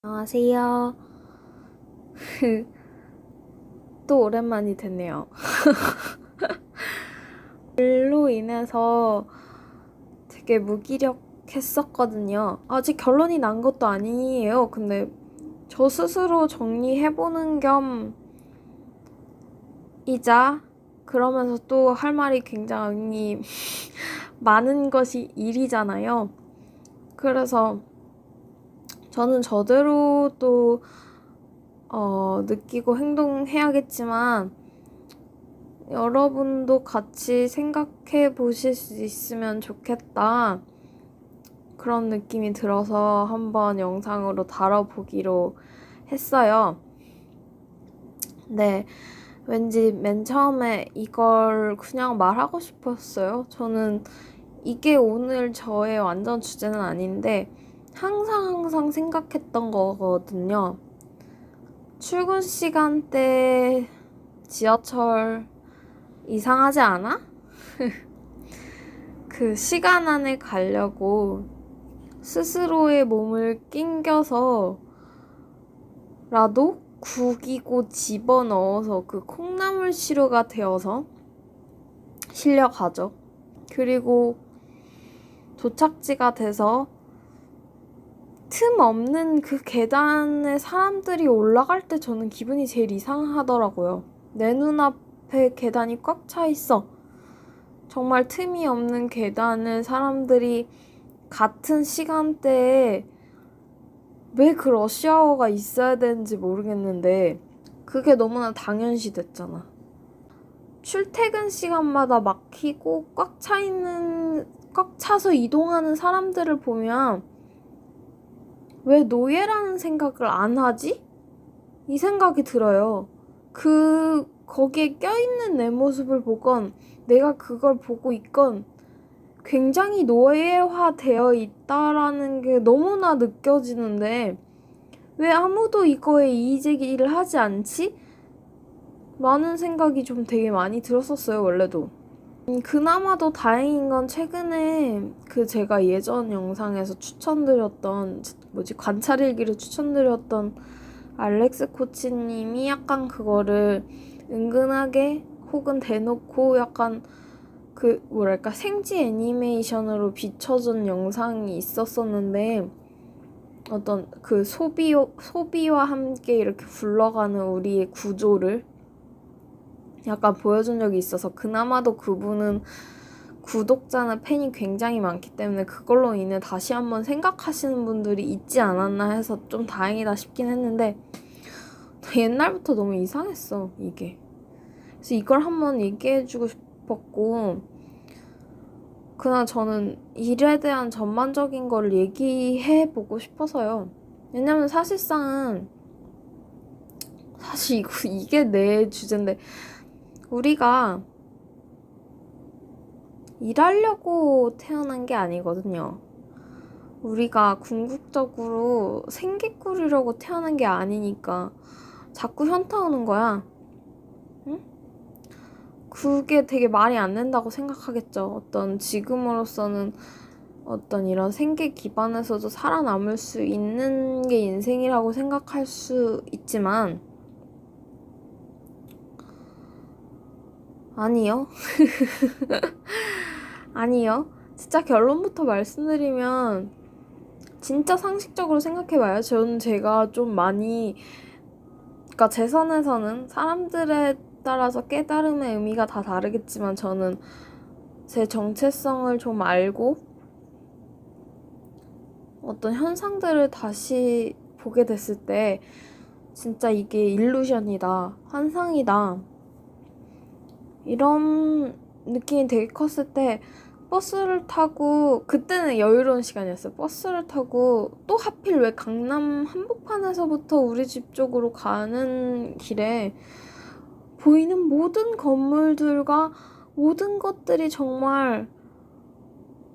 안녕하세요. 또 오랜만이 됐네요. 일로 인해서 되게 무기력했었거든요. 아직 결론이 난 것도 아니에요. 근데 저 스스로 정리해보는 겸이자 그러면서 또 할 말이 굉장히 많은 것이 일이잖아요. 그래서 저는 저대로 또 느끼고 행동해야겠지만 여러분도 같이 생각해 보실 수 있으면 좋겠다. 그런 느낌이 들어서 한번 영상으로 다뤄보기로 했어요. 네, 왠지 맨 처음에 이걸 그냥 말하고 싶었어요. 저는 이게 오늘 저의 완전 주제는 아닌데 항상 생각했던 거거든요. 출근 시간대 지하철 이상하지 않아? 그 시간 안에 가려고 스스로의 몸을 낑겨서라도 구기고 집어넣어서 그 콩나물 시루가 되어서 실려가죠. 그리고 도착지가 돼서 틈 없는 그 계단에 사람들이 올라갈 때 저는 기분이 제일 이상하더라고요. 내 눈앞에 계단이 꽉 차 있어. 정말 틈이 없는 계단을 사람들이 같은 시간대에 왜 그 러시아워가 있어야 되는지 모르겠는데 그게 너무나 당연시 됐잖아. 출퇴근 시간마다 막히고 꽉 차서 이동하는 사람들을 보면 왜 노예라는 생각을 안 하지? 이 생각이 들어요. 거기에 껴있는 내 모습을 보건 내가 그걸 보고 있건 굉장히 노예화되어 있다라는 게 너무나 느껴지는데 왜 아무도 이거에 이의제기를 하지 않지? 라는 생각이 좀 되게 많이 들었었어요, 원래도. 그나마도 다행인 건 최근에 제가 예전 영상에서 관찰일기를 추천드렸던 알렉스 코치님이 약간 그거를 은근하게 혹은 대놓고 약간 생지 애니메이션으로 비춰준 영상이 있었었는데 어떤 소비와 함께 이렇게 굴러가는 우리의 구조를 약간 보여준 적이 있어서 그나마도 그분은 구독자나 팬이 굉장히 많기 때문에 그걸로 인해 다시 한번 생각하시는 분들이 있지 않았나 해서 좀 다행이다 싶긴 했는데 옛날부터 너무 이상했어, 이게. 그래서 이걸 한번 얘기해주고 싶었고 그냥 저는 일에 대한 전반적인 걸 얘기해보고 싶어서요. 왜냐면 사실 이게 내 주제인데 우리가 일하려고 태어난 게 아니거든요. 우리가 궁극적으로 생계 꾸리려고 태어난 게 아니니까 자꾸 현타 오는 거야. 응? 그게 되게 말이 안 된다고 생각하겠죠. 어떤 지금으로서는 어떤 이런 생계 기반에서도 살아남을 수 있는 게 인생이라고 생각할 수 있지만 아니요. 아니요. 진짜 결론부터 말씀드리면 진짜 상식적으로 생각해봐요. 제가 좀 많이 그러니까 제 선에서는 사람들에 따라서 깨달음의 의미가 다 다르겠지만 저는 제 정체성을 좀 알고 어떤 현상들을 다시 보게 됐을 때 진짜 이게 일루션이다, 환상이다 이런 느낌이 되게 컸을 때 버스를 타고 그때는 여유로운 시간이었어요. 버스를 타고 또 하필 왜 강남 한복판에서부터 우리 집 쪽으로 가는 길에 보이는 모든 건물들과 모든 것들이 정말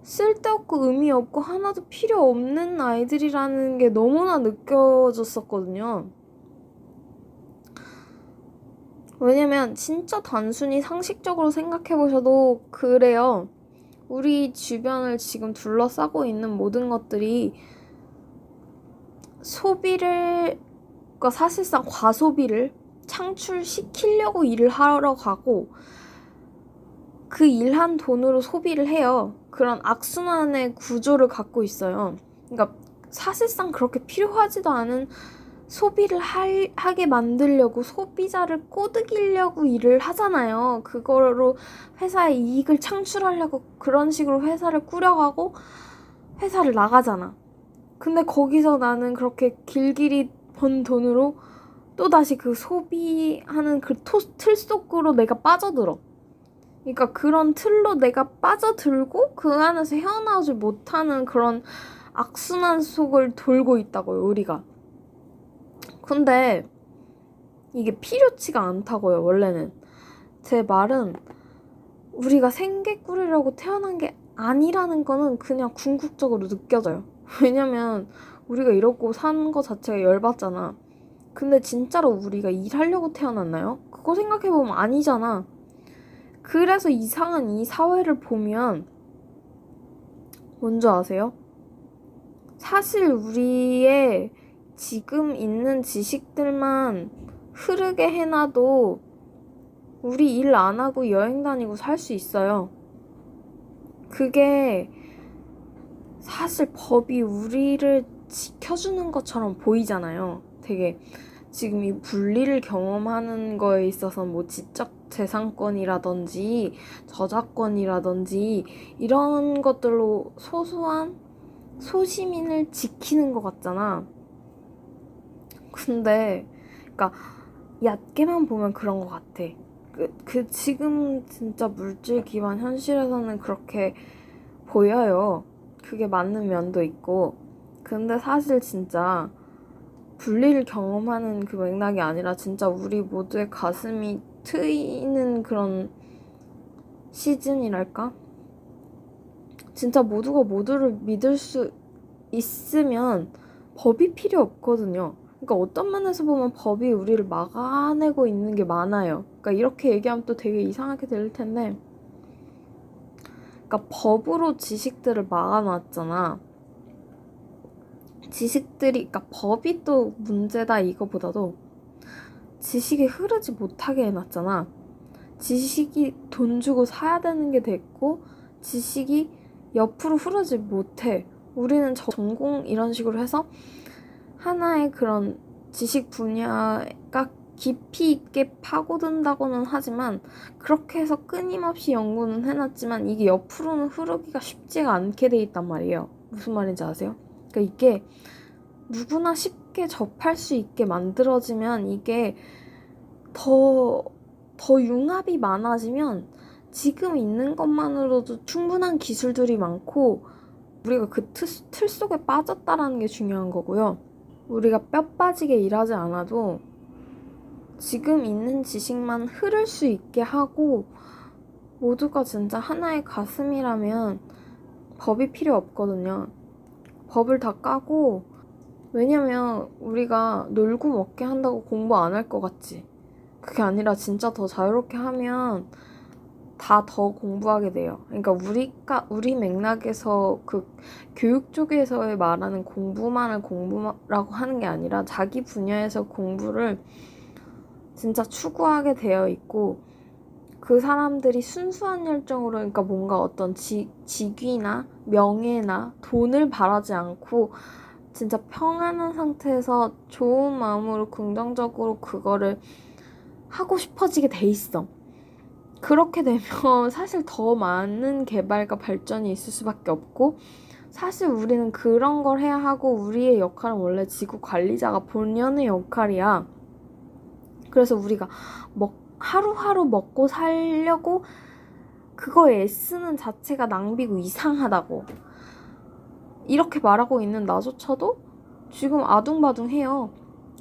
쓸데없고 의미 없고 하나도 필요 없는 아이들이라는 게 너무나 느껴졌었거든요. 왜냐면 진짜 단순히 상식적으로 생각해보셔도 그래요. 우리 주변을 지금 둘러싸고 있는 모든 것들이 소비를, 그러니까 사실상 과소비를 창출시키려고 일을 하러 가고 그 일한 돈으로 소비를 해요. 그런 악순환의 구조를 갖고 있어요. 그러니까 사실상 그렇게 필요하지도 않은 소비를 하게 만들려고, 소비자를 꼬드기려고 일을 하잖아요. 그거로 회사에 이익을 창출하려고 그런 식으로 회사를 꾸려가고 회사를 나가잖아. 근데 거기서 나는 그렇게 길길이 번 돈으로 또다시 그 소비하는 그 틀 속으로 내가 빠져들어. 그러니까 그런 틀로 내가 빠져들고 그 안에서 헤어나오지 못하는 그런 악순환 속을 돌고 있다고요, 우리가. 근데 이게 필요치가 않다고요, 원래는. 제 말은 우리가 생계 꾸리려고 태어난 게 아니라는 거는 그냥 궁극적으로 느껴져요. 왜냐면 우리가 이러고 사는 거 자체가 열받잖아. 근데 진짜로 우리가 일하려고 태어났나요? 그거 생각해보면 아니잖아. 그래서 이상한 이 사회를 보면 뭔지 아세요? 사실 우리의 지금 있는 지식들만 흐르게 해놔도 우리 일 안 하고 여행 다니고 살 수 있어요. 그게 사실 법이 우리를 지켜주는 것처럼 보이잖아요. 되게 지금 이 분리를 경험하는 거에 있어서 뭐 지적 재산권이라든지 저작권이라든지 이런 것들로 소소한 소시민을 지키는 것 같잖아. 근데 그러니까 얕게만 보면 그런 것 같아. 그 지금 진짜 물질 기반 현실에서는 그렇게 보여요. 그게 맞는 면도 있고. 근데 사실 진짜 분리를 경험하는 그 맥락이 아니라 진짜 우리 모두의 가슴이 트이는 그런 시즌이랄까? 진짜 모두가 모두를 믿을 수 있으면 법이 필요 없거든요. 그러니까 어떤 면에서 보면 법이 우리를 막아내고 있는 게 많아요. 그러니까 이렇게 얘기하면 또 되게 이상하게 들릴 텐데, 그러니까 법으로 지식들을 막아놨잖아. 지식들이, 그러니까 법이 또 문제다 이거보다도 지식이 흐르지 못하게 해놨잖아. 지식이 돈 주고 사야 되는 게 됐고, 지식이 옆으로 흐르지 못해. 우리는 전공 이런 식으로 해서 하나의 그런 지식 분야가 깊이 있게 파고든다고는 하지만, 그렇게 해서 끊임없이 연구는 해놨지만 이게 옆으로는 흐르기가 쉽지가 않게 돼 있단 말이에요. 무슨 말인지 아세요? 그러니까 이게 누구나 쉽게 접할 수 있게 만들어지면, 이게 더 융합이 많아지면 지금 있는 것만으로도 충분한 기술들이 많고, 우리가 그 틀 속에 빠졌다라는 게 중요한 거고요. 우리가 뼈 빠지게 일하지 않아도 지금 있는 지식만 흐를 수 있게 하고, 모두가 진짜 하나의 가슴이라면 법이 필요 없거든요. 법을 다 까고, 왜냐면 우리가 놀고 먹게 한다고 공부 안 할 것 같지? 그게 아니라 진짜 더 자유롭게 하면 다 더 공부하게 돼요. 그러니까 우리 맥락에서 그 교육 쪽에서의 말하는 공부만을 공부라고 하는 게 아니라 자기 분야에서 공부를 진짜 추구하게 되어 있고, 그 사람들이 순수한 열정으로, 그러니까 뭔가 어떤 직위나 명예나 돈을 바라지 않고 진짜 평안한 상태에서 좋은 마음으로 긍정적으로 그거를 하고 싶어지게 돼 있어. 그렇게 되면 사실 더 많은 개발과 발전이 있을 수밖에 없고, 사실 우리는 그런 걸 해야 하고, 우리의 역할은 원래 지구 관리자가 본연의 역할이야. 그래서 우리가 하루하루 먹고 살려고 그거에 애쓰는 자체가 낭비고 이상하다고 이렇게 말하고 있는 나조차도 지금 아둥바둥해요.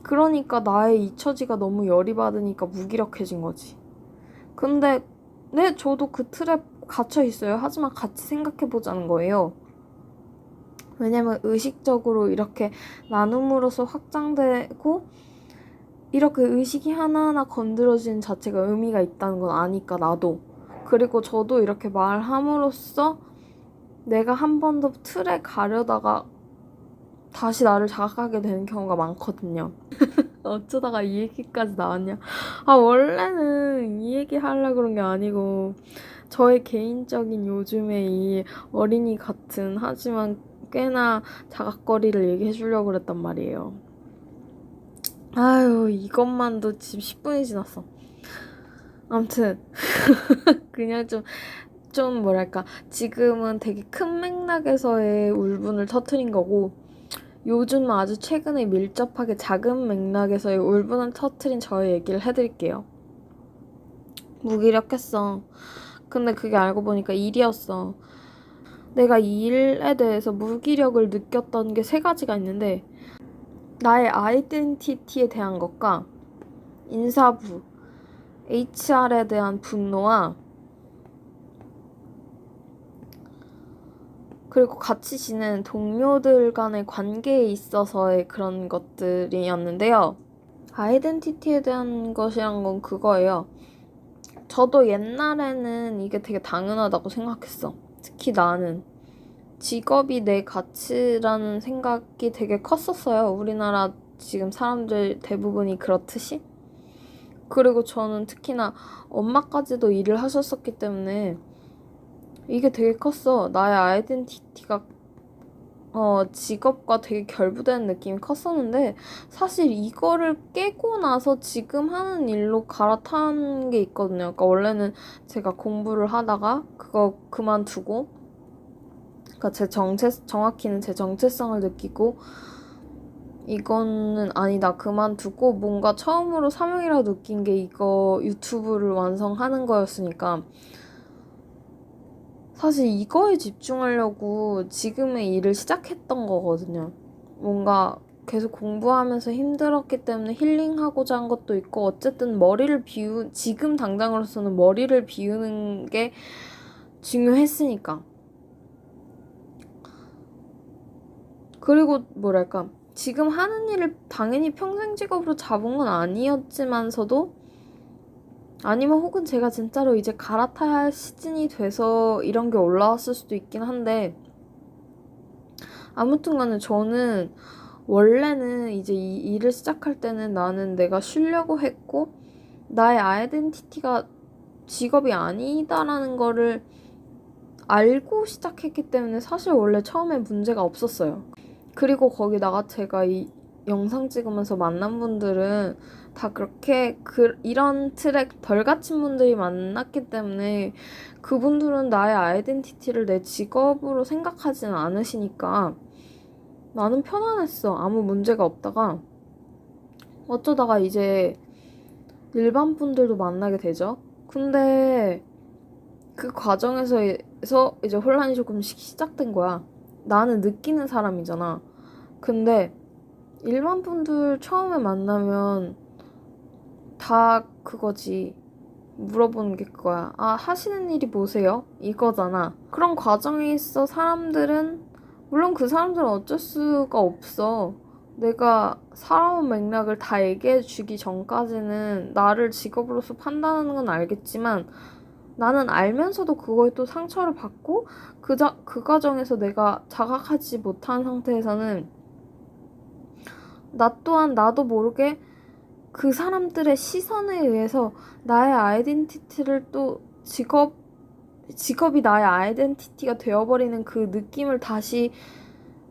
그러니까 나의 잊혀지가 너무 열이 받으니까 무기력해진 거지. 근데 네, 저도 그 틀에 갇혀 있어요. 하지만 같이 생각해보자는 거예요. 왜냐면 의식적으로 이렇게 나눔으로써 확장되고, 이렇게 의식이 하나하나 건드려지는 자체가 의미가 있다는 건 아니까, 나도. 그리고 저도 이렇게 말함으로써 내가 한 번 더 틀에 가려다가 다시 나를 자각하게 되는 경우가 많거든요. 어쩌다가 이 얘기까지 나왔냐? 원래는 이 얘기 하려고 그런 게 아니고 저의 개인적인 요즘의 이 어린이 같은 하지만 꽤나 자각거리를 얘기해 주려고 그랬단 말이에요. 아유, 이것만도 지금 10분이 지났어. 아무튼 그냥 좀 뭐랄까, 지금은 되게 큰 맥락에서의 울분을 터트린 거고, 요즘 아주 최근에 밀접하게 작은 맥락에서의 울분을 터트린 저의 얘기를 해드릴게요. 무기력했어. 근데 그게 알고 보니까 일이었어. 내가 이 일에 대해서 무기력을 느꼈던 게 3가지가 있는데, 나의 아이덴티티에 대한 것과 인사부, HR에 대한 분노와 그리고 같이 지내는 동료들 간의 관계에 있어서의 그런 것들이었는데요. 아이덴티티에 대한 것이란 건 그거예요. 저도 옛날에는 이게 되게 당연하다고 생각했어. 특히 나는 직업이 내 가치라는 생각이 되게 컸었어요. 우리나라 지금 사람들 대부분이 그렇듯이. 그리고 저는 특히나 엄마까지도 일을 하셨었기 때문에 이게 되게 컸어. 나의 아이덴티티가 직업과 되게 결부되는 느낌이 컸었는데, 사실 이거를 깨고 나서 지금 하는 일로 갈아탄 게 있거든요. 그러니까 원래는 제가 공부를 하다가 그거 그만두고, 그러니까 정확히는 제 정체성을 느끼고, 이거는 아니다 그만두고 뭔가 처음으로 사명이라고 느낀 게 이거 유튜브를 완성하는 거였으니까, 사실 이거에 집중하려고 지금의 일을 시작했던 거거든요. 뭔가 계속 공부하면서 힘들었기 때문에 힐링하고자 한 것도 있고, 어쨌든 지금 당장으로서는 머리를 비우는 게 중요했으니까. 그리고 뭐랄까, 지금 하는 일을 당연히 평생 직업으로 잡은 건 아니었지만서도, 아니면 혹은 제가 진짜로 이제 갈아타야 할 시즌이 돼서 이런 게 올라왔을 수도 있긴 한데, 아무튼 간에 저는 원래는 이제 이 일을 시작할 때는 나는 내가 쉬려고 했고, 나의 아이덴티티가 직업이 아니다라는 거를 알고 시작했기 때문에 사실 원래 처음에 문제가 없었어요. 그리고 거기다가 제가 이 영상 찍으면서 만난 분들은 다 그렇게 이런 트랙 덜 갇힌 분들이 만났기 때문에 그분들은 나의 아이덴티티를 내 직업으로 생각하지는 않으시니까 나는 편안했어. 아무 문제가 없다가 어쩌다가 이제 일반 분들도 만나게 되죠. 근데 그 과정에서 이제 혼란이 조금씩 시작된 거야. 나는 느끼는 사람이잖아. 근데 일반 분들 처음에 만나면 다 그거지. 물어보는 게 그거야. 하시는 일이 뭐세요? 이거잖아. 그런 과정에 있어 사람들은, 물론 그 사람들은 어쩔 수가 없어. 내가 살아온 맥락을 다 얘기해 주기 전까지는 나를 직업으로서 판단하는 건 알겠지만, 나는 알면서도 그거에 또 상처를 받고 그 과정에서 내가 자각하지 못한 상태에서는 나 또한 나도 모르게 그 사람들의 시선에 의해서 나의 아이덴티티를 또 직업이 나의 아이덴티티가 되어버리는 그 느낌을 다시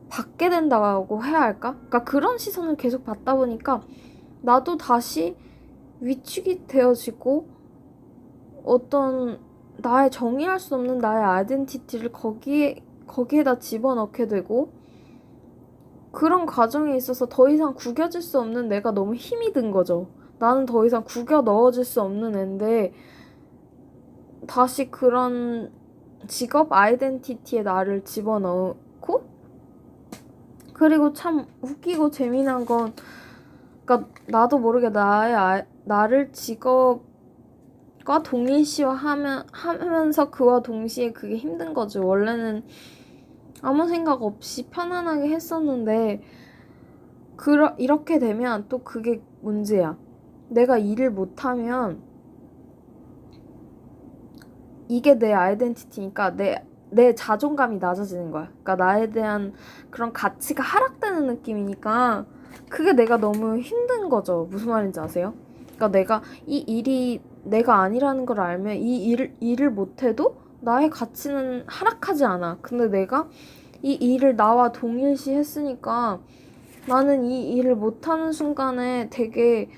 받게 된다고 해야 할까? 그러니까 그런 시선을 계속 받다 보니까 나도 다시 위축이 되어지고, 어떤 나의 정의할 수 없는 나의 아이덴티티를 거기에다 집어넣게 되고, 그런 과정에 있어서 더 이상 구겨질 수 없는 내가 너무 힘이 든 거죠. 나는 더 이상 구겨 넣어질 수 없는 앤데 다시 그런 직업 아이덴티티에 나를 집어넣고, 그리고 참 웃기고 재미난 건, 그러니까 나도 모르게 나를 직업과 동일시하면서 그와 동시에 그게 힘든 거지. 원래는 아무 생각 없이 편안하게 했었는데 이렇게 되면 또 그게 문제야. 내가 일을 못하면 이게 내 아이덴티티니까 내 자존감이 낮아지는 거야. 그러니까 나에 대한 그런 가치가 하락되는 느낌이니까 그게 내가 너무 힘든 거죠. 무슨 말인지 아세요? 그러니까 내가 이 일이 내가 아니라는 걸 알면 이 일을 못해도 나의 가치는 하락하지 않아. 근데 내가 이 일을 나와 동일시 했으니까 나는 이 일을 못하는 순간에 되게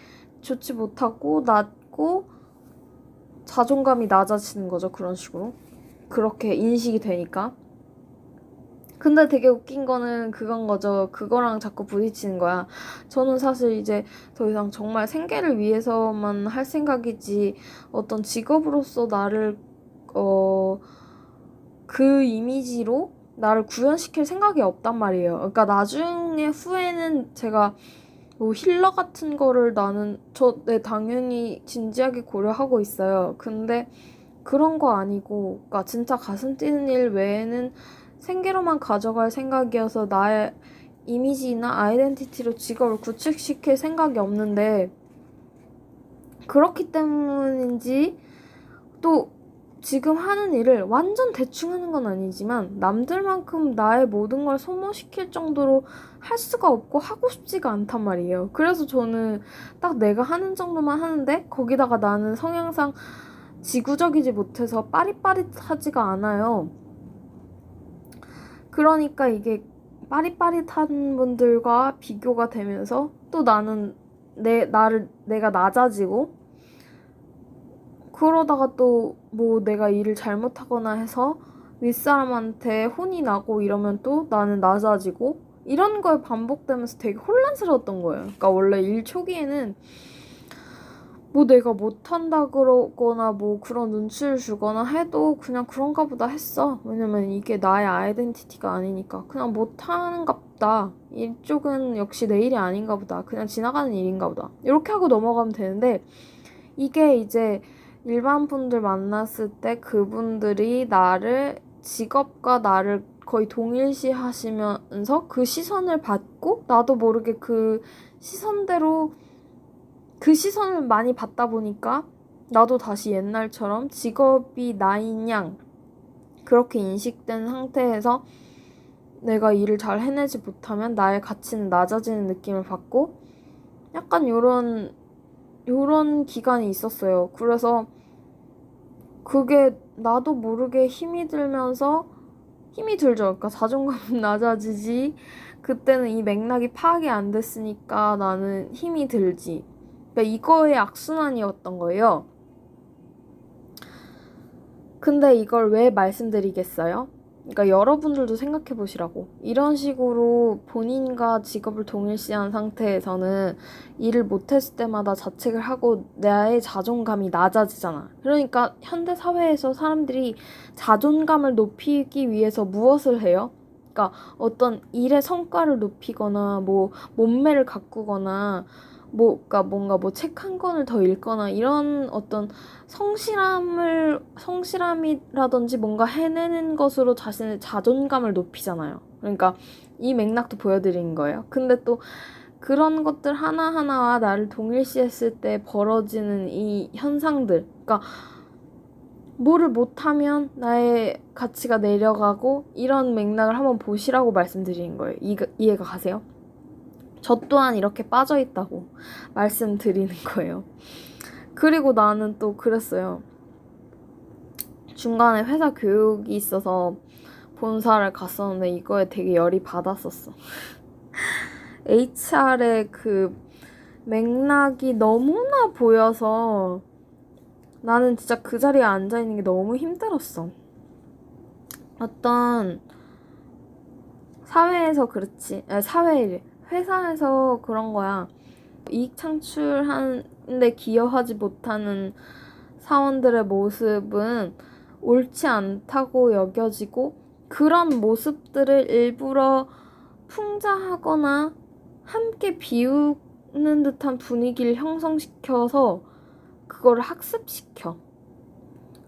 좋지 못하고 낮고 자존감이 낮아지는 거죠. 그런 식으로. 그렇게 인식이 되니까. 근데 되게 웃긴 거는 그건 거죠. 그거랑 자꾸 부딪히는 거야. 저는 사실 이제 더 이상 정말 생계를 위해서만 할 생각이지 어떤 직업으로서 나를 그 이미지로 나를 구현시킬 생각이 없단 말이에요. 그러니까 나중에 후에는 제가 뭐 힐러 같은 거를 네, 당연히 진지하게 고려하고 있어요. 근데 그런 거 아니고, 그러니까 진짜 가슴 뛰는 일 외에는 생계로만 가져갈 생각이어서 나의 이미지나 아이덴티티로 직업을 구축시킬 생각이 없는데, 그렇기 때문인지 또 지금 하는 일을 완전 대충 하는 건 아니지만 남들만큼 나의 모든 걸 소모시킬 정도로 할 수가 없고 하고 싶지가 않단 말이에요. 그래서 저는 딱 내가 하는 정도만 하는데 거기다가 나는 성향상 지구적이지 못해서 빠릿빠릿하지가 않아요. 그러니까 이게 빠릿빠릿한 분들과 비교가 되면서 또 나는 내가 낮아지고 그러다가 또 뭐 내가 일을 잘못하거나 해서 윗사람한테 혼이 나고 이러면 또 나는 낮아지고 이런 걸 반복되면서 되게 혼란스러웠던 거예요. 그러니까 원래 일 초기에는 뭐 내가 못한다 그러거나 뭐 그런 눈치를 주거나 해도 그냥 그런가 보다 했어. 왜냐면 이게 나의 아이덴티티가 아니니까. 그냥 못하는가 보다. 이쪽은 역시 내 일이 아닌가 보다. 그냥 지나가는 일인가 보다. 이렇게 하고 넘어가면 되는데 이게 이제 일반 분들 만났을 때 그분들이 나를 직업과 나를 거의 동일시 하시면서 그 시선을 받고 나도 모르게 그 시선대로 그 시선을 많이 받다 보니까 나도 다시 옛날처럼 직업이 나인 양 그렇게 인식된 상태에서 내가 일을 잘 해내지 못하면 나의 가치는 낮아지는 느낌을 받고 약간 요런 기간이 있었어요. 그래서 그게 나도 모르게 힘이 들면서 힘이 들죠. 그러니까 자존감은 낮아지지. 그때는 이 맥락이 파악이 안 됐으니까 나는 힘이 들지. 그러니까 이거의 악순환이었던 거예요. 근데 이걸 왜 말씀드리겠어요? 그러니까 여러분들도 생각해 보시라고. 이런 식으로 본인과 직업을 동일시한 상태에서는 일을 못했을 때마다 자책을 하고 나의 자존감이 낮아지잖아. 그러니까 현대 사회에서 사람들이 자존감을 높이기 위해서 무엇을 해요? 그러니까 어떤 일의 성과를 높이거나 뭐 몸매를 가꾸거나 그러니까 뭔가 뭐 책 한 권을 더 읽거나 이런 어떤 성실함이라든지 뭔가 해내는 것으로 자신의 자존감을 높이잖아요. 그러니까 이 맥락도 보여드린 거예요. 근데 또 그런 것들 하나하나와 나를 동일시했을 때 벌어지는 이 현상들, 그러니까 뭐를 못하면 나의 가치가 내려가고 이런 맥락을 한번 보시라고 말씀드리는 거예요. 이해가 가세요? 저 또한 이렇게 빠져있다고 말씀드리는 거예요. 그리고 나는 또 그랬어요. 중간에 회사 교육이 있어서 본사를 갔었는데 이거에 되게 열이 받았었어. HR의 그 맥락이 너무나 보여서 나는 진짜 그 자리에 앉아있는 게 너무 힘들었어. 어떤 사회에서 그렇지. 회사에서 그런 거야. 이익 창출하는데 기여하지 못하는 사원들의 모습은 옳지 않다고 여겨지고 그런 모습들을 일부러 풍자하거나 함께 비우는 듯한 분위기를 형성시켜서 그거를 학습시켜.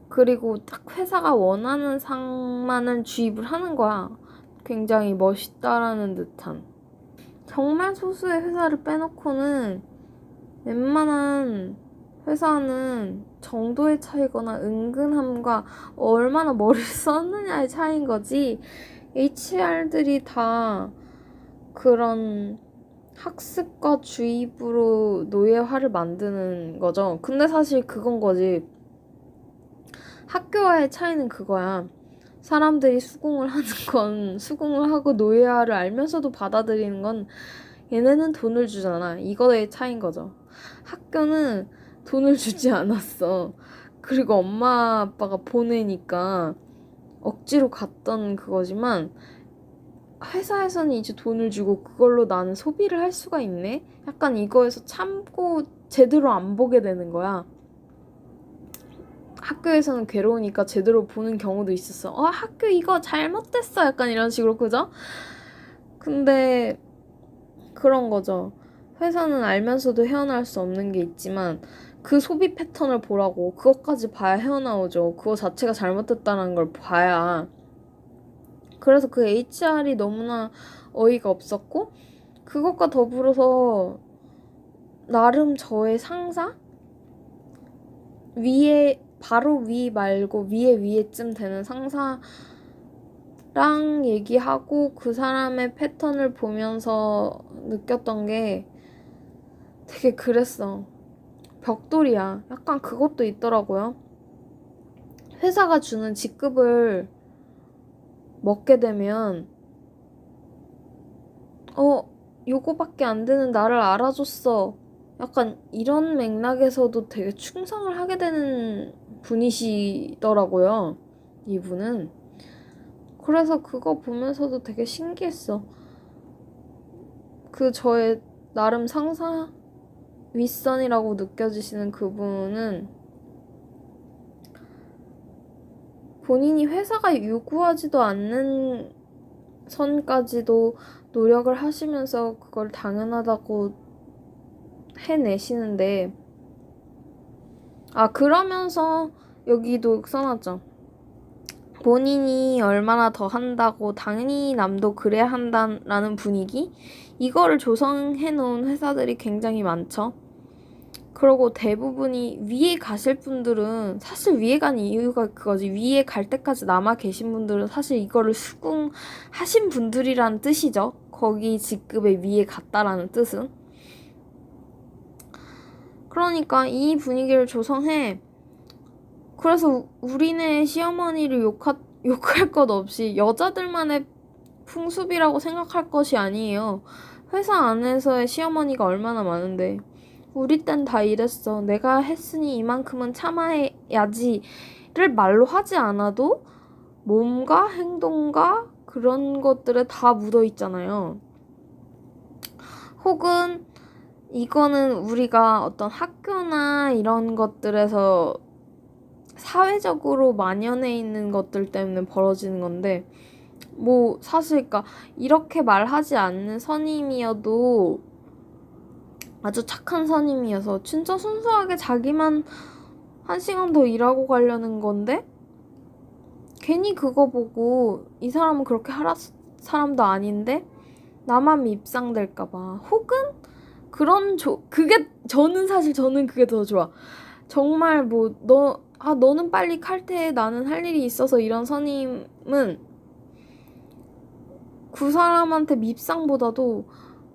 그리고 딱 회사가 원하는 상만을 주입을 하는 거야. 굉장히 멋있다라는 듯한. 정말 소수의 회사를 빼놓고는 웬만한 회사는 정도의 차이거나 은근함과 얼마나 머리를 썼느냐의 차이인 거지. HR들이 다 그런 학습과 주입으로 노예화를 만드는 거죠. 근데 사실 그건 거지. 학교와의 차이는 그거야. 사람들이 수긍을 하는 건 수긍을 하고 노예화를 알면서도 받아들이는 건 얘네는 돈을 주잖아. 이거의 차이인 거죠. 학교는 돈을 주지 않았어. 그리고 엄마 아빠가 보내니까 억지로 갔던 그거지만 회사에서는 이제 돈을 주고 그걸로 나는 소비를 할 수가 있네? 약간 이거에서 참고 제대로 안 보게 되는 거야. 학교에서는 괴로우니까 제대로 보는 경우도 있었어. 학교 이거 잘못됐어. 약간 이런 식으로, 그죠? 근데 그런 거죠. 회사는 알면서도 헤어나올 수 없는 게 있지만 그 소비 패턴을 보라고 그것까지 봐야 헤어나오죠. 그거 자체가 잘못됐다는 걸 봐야. 그래서 그 HR이 너무나 어이가 없었고 그것과 더불어서 나름 저의 상사? 위에 바로 위 말고 위에쯤 되는 상사랑 얘기하고 그 사람의 패턴을 보면서 느꼈던 게 되게 그랬어. 벽돌이야. 약간 그것도 있더라고요. 회사가 주는 직급을 먹게 되면 요거밖에 안 되는 나를 알아줬어. 약간 이런 맥락에서도 되게 충성을 하게 되는 분이시더라고요. 이분은. 그래서 그거 보면서도 되게 신기했어. 그 저의 나름 상사 윗선이라고 느껴지시는 그분은 본인이 회사가 요구하지도 않는 선까지도 노력을 하시면서 그걸 당연하다고 해내시는데 그러면서 여기도 써놨죠. 본인이 얼마나 더 한다고 당연히 남도 그래야 한다라는 분위기? 이거를 조성해 놓은 회사들이 굉장히 많죠. 그리고 대부분이 위에 가실 분들은 사실 위에 간 이유가 그거지. 위에 갈 때까지 남아 계신 분들은 사실 이거를 수긍하신 분들이란 뜻이죠. 거기 직급에 위에 갔다라는 뜻은. 그러니까 이 분위기를 조성해. 그래서 우리네 시어머니를 욕할 것 없이 여자들만의 풍습이라고 생각할 것이 아니에요. 회사 안에서의 시어머니가 얼마나 많은데. 우리 땐 다 이랬어. 내가 했으니 이만큼은 참아야지를 말로 하지 않아도 몸과 행동과 그런 것들에 다 묻어 있잖아요. 혹은 이거는 우리가 어떤 학교나 이런 것들에서 사회적으로 만연해 있는 것들 때문에 벌어지는 건데 사실 그러니까 이렇게 말하지 않는 선임이어도 아주 착한 선임이어서 진짜 순수하게 자기만 1시간 더 일하고 가려는 건데 괜히 그거 보고 이 사람은 그렇게 할 사람도 아닌데 나만 밉상될까봐 혹은 저는 그게 더 좋아. 정말 너는 빨리 칼퇴해. 나는 할 일이 있어서 이런 선임은 그 사람한테 밉상보다도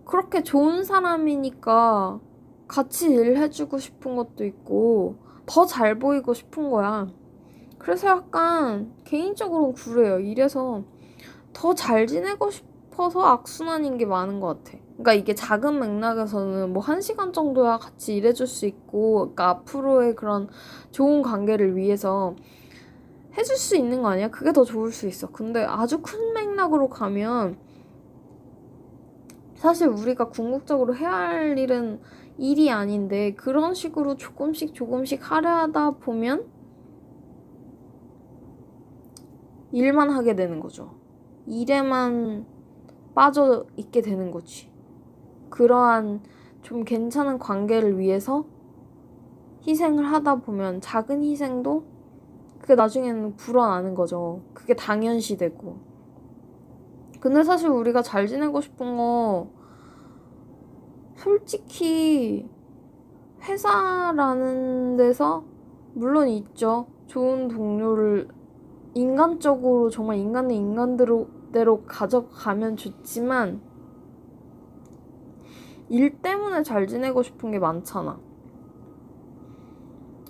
그렇게 좋은 사람이니까 같이 일해주고 싶은 것도 있고 더 잘 보이고 싶은 거야. 그래서 약간 개인적으로는 그래요. 이래서 더 잘 지내고 싶어서 악순환인 게 많은 것 같아. 그러니까 이게 작은 맥락에서는 1시간 정도야 같이 일해줄 수 있고 그러니까 앞으로의 그런 좋은 관계를 위해서 해줄 수 있는 거 아니야? 그게 더 좋을 수 있어. 근데 아주 큰 맥락으로 가면 사실 우리가 궁극적으로 해야 할 일이 아닌데 그런 식으로 조금씩 하려다 보면 일만 하게 되는 거죠. 일에만 빠져 있게 되는 거지. 그러한 좀 괜찮은 관계를 위해서 희생을 하다 보면 작은 희생도 그게 나중에는 불어나는 거죠. 그게 당연시되고. 근데 사실 우리가 잘 지내고 싶은 거 솔직히 회사라는 데서 물론 있죠. 좋은 동료를 인간적으로 정말 인간의 인간대로 가져가면 좋지만 일 때문에 잘 지내고 싶은 게 많잖아.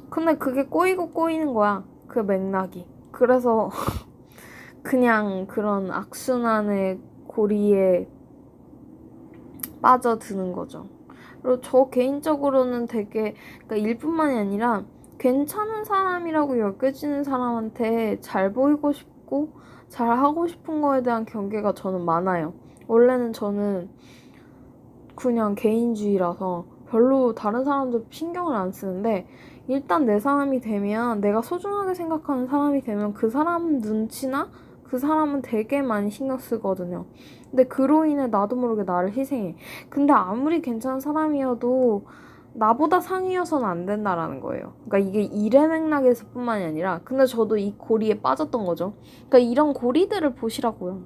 근데 그게 꼬이고 꼬이는 거야. 그 맥락이. 그래서 그냥 그런 악순환의 고리에 빠져드는 거죠. 그리고 저 개인적으로는 되게 그러니까 일뿐만이 아니라 괜찮은 사람이라고 여겨지는 사람한테 잘 보이고 싶고 잘 하고 싶은 거에 대한 경계가 저는 많아요. 원래는 저는 그냥 개인주의라서 별로 다른 사람들 신경을 안 쓰는데 일단 내 사람이 되면 내가 소중하게 생각하는 사람이 되면 그 사람 눈치나 그 사람은 되게 많이 신경 쓰거든요. 근데 그로 인해 나도 모르게 나를 희생해. 근데 아무리 괜찮은 사람이어도 나보다 상이어서는 안 된다라는 거예요. 그러니까 이게 일의 맥락에서 뿐만이 아니라 근데 저도 이 고리에 빠졌던 거죠. 그러니까 이런 고리들을 보시라고요.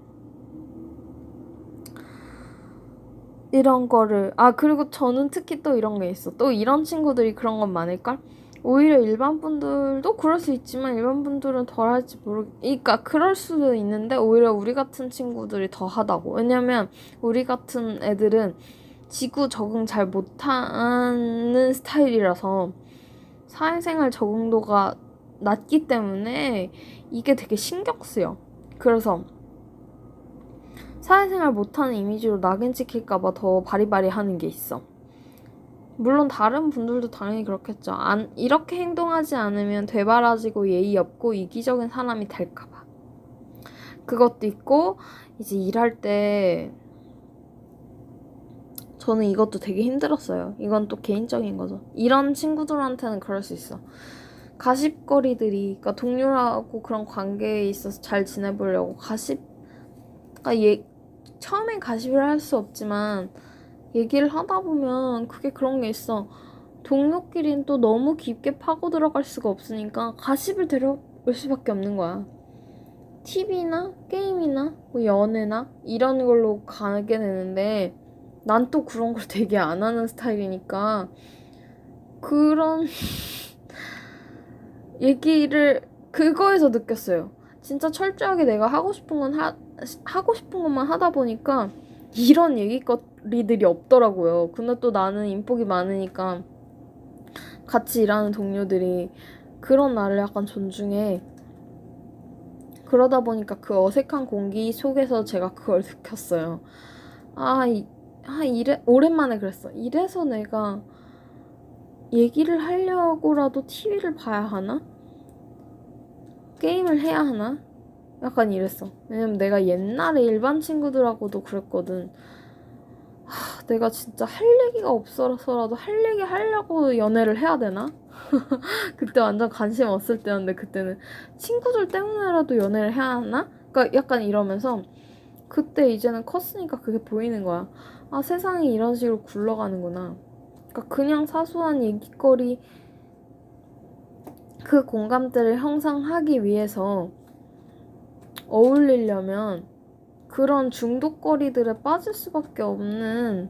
이런 거를 그리고 저는 특히 또 이런 게 있어. 또 이런 친구들이 그런 건 많을걸? 오히려 일반 분들도 그럴 수 있지만 일반 분들은 덜 할지 그러니까 그럴 수도 있는데 오히려 우리 같은 친구들이 더 하다고. 왜냐면 우리 같은 애들은 지구 적응 잘 못하는 스타일이라서 사회생활 적응도가 낮기 때문에 이게 되게 신경 쓰여. 그래서 사회생활 못하는 이미지로 낙인 찍힐까봐 더 바리바리 하는 게 있어. 물론 다른 분들도 당연히 그렇겠죠. 이렇게 행동하지 않으면 되바라지고 예의 없고 이기적인 사람이 될까봐. 그것도 있고 이제 일할 때 저는 이것도 되게 힘들었어요. 이건 또 개인적인 거죠. 이런 친구들한테는 그럴 수 있어. 가십거리들이 그러니까 동료라고 그런 관계에 있어서 잘 지내보려고 그러니까 처음엔 가십을 할 수 없지만 얘기를 하다 보면 그게 그런 게 있어. 동료끼리는 또 너무 깊게 파고 들어갈 수가 없으니까 가십을 데려올 수밖에 없는 거야. TV나 게임이나 뭐 연애나 이런 걸로 가게 되는데 난 또 그런 걸 되게 안 하는 스타일이니까 그런 얘기를 그거에서 느꼈어요. 진짜 철저하게 내가 하고 싶은 것만 하다 보니까 이런 얘기거리들이 없더라고요. 근데 또 나는 인복이 많으니까 같이 일하는 동료들이 그런 나를 약간 존중해. 그러다 보니까 그 어색한 공기 속에서 제가 그걸 느꼈어요. 오랜만에 그랬어. 이래서 내가 얘기를 하려고라도 TV를 봐야 하나? 게임을 해야 하나? 약간 이랬어. 왜냐면 내가 옛날에 일반 친구들하고도 그랬거든. 내가 진짜 할 얘기가 없어서라도 할 얘기 하려고 연애를 해야 되나? 그때 완전 관심 없을 때였는데 그때는 친구들 때문에라도 연애를 해야 하나? 그러니까 약간 이러면서 그때 이제는 컸으니까 그게 보이는 거야. 세상이 이런 식으로 굴러가는구나. 그러니까 그냥 사소한 얘기거리 그 공감대를 형성하기 위해서 어울리려면 그런 중독거리들에 빠질 수밖에 없는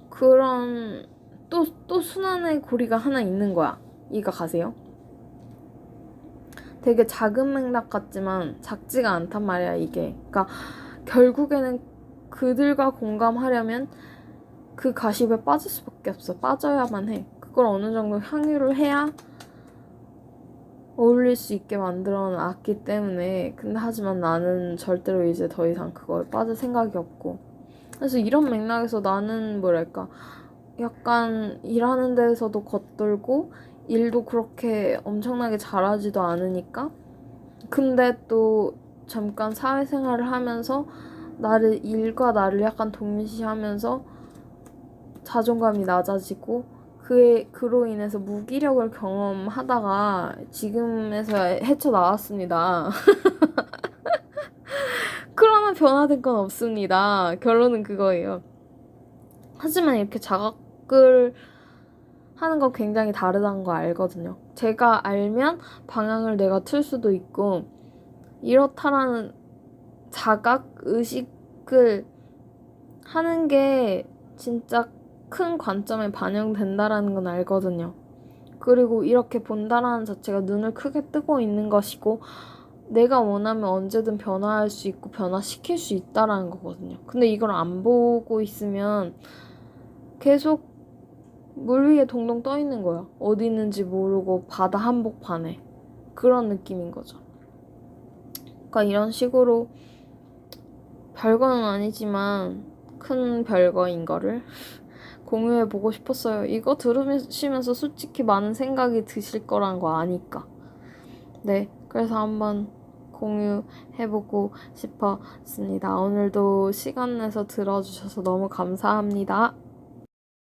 그런 또 순환의 고리가 하나 있는 거야. 이해가 가세요? 되게 작은 맥락 같지만 작지가 않단 말이야, 이게. 그러니까 결국에는 그들과 공감하려면 그 가십에 빠질 수밖에 없어. 빠져야만 해. 그걸 어느 정도 향유를 해야 어울릴 수 있게 만들어 놨기 때문에. 근데 하지만 나는 절대로 이제 더 이상 그거에 빠질 생각이 없고. 그래서 이런 맥락에서 나는 뭐랄까 약간 일하는 데에서도 겉돌고 일도 그렇게 엄청나게 잘하지도 않으니까 근데 또 잠깐 사회생활을 하면서 일과 나를 약간 동시하면서 자존감이 낮아지고 그로 인해서 무기력을 경험하다가 지금에서 헤쳐나왔습니다. 그러나 변화된 건 없습니다. 결론은 그거예요. 하지만 이렇게 자각을 하는 건 굉장히 다르다는 거 알거든요. 제가 알면 방향을 내가 틀 수도 있고 이렇다라는 자각 의식을 하는 게 진짜 큰 관점에 반영된다라는 건 알거든요. 그리고 이렇게 본다라는 자체가 눈을 크게 뜨고 있는 것이고 내가 원하면 언제든 변화할 수 있고 변화시킬 수 있다라는 거거든요. 근데 이걸 안 보고 있으면 계속 물 위에 동동 떠 있는 거야. 어디 있는지 모르고 바다 한복판에. 그런 느낌인 거죠. 그러니까 이런 식으로 별거는 아니지만 큰 별거인 거를 공유해보고 싶었어요. 이거 들으시면서 솔직히 많은 생각이 드실 거란 거 아니까. 네, 그래서 한번 공유해보고 싶었습니다. 오늘도 시간 내서 들어주셔서 너무 감사합니다.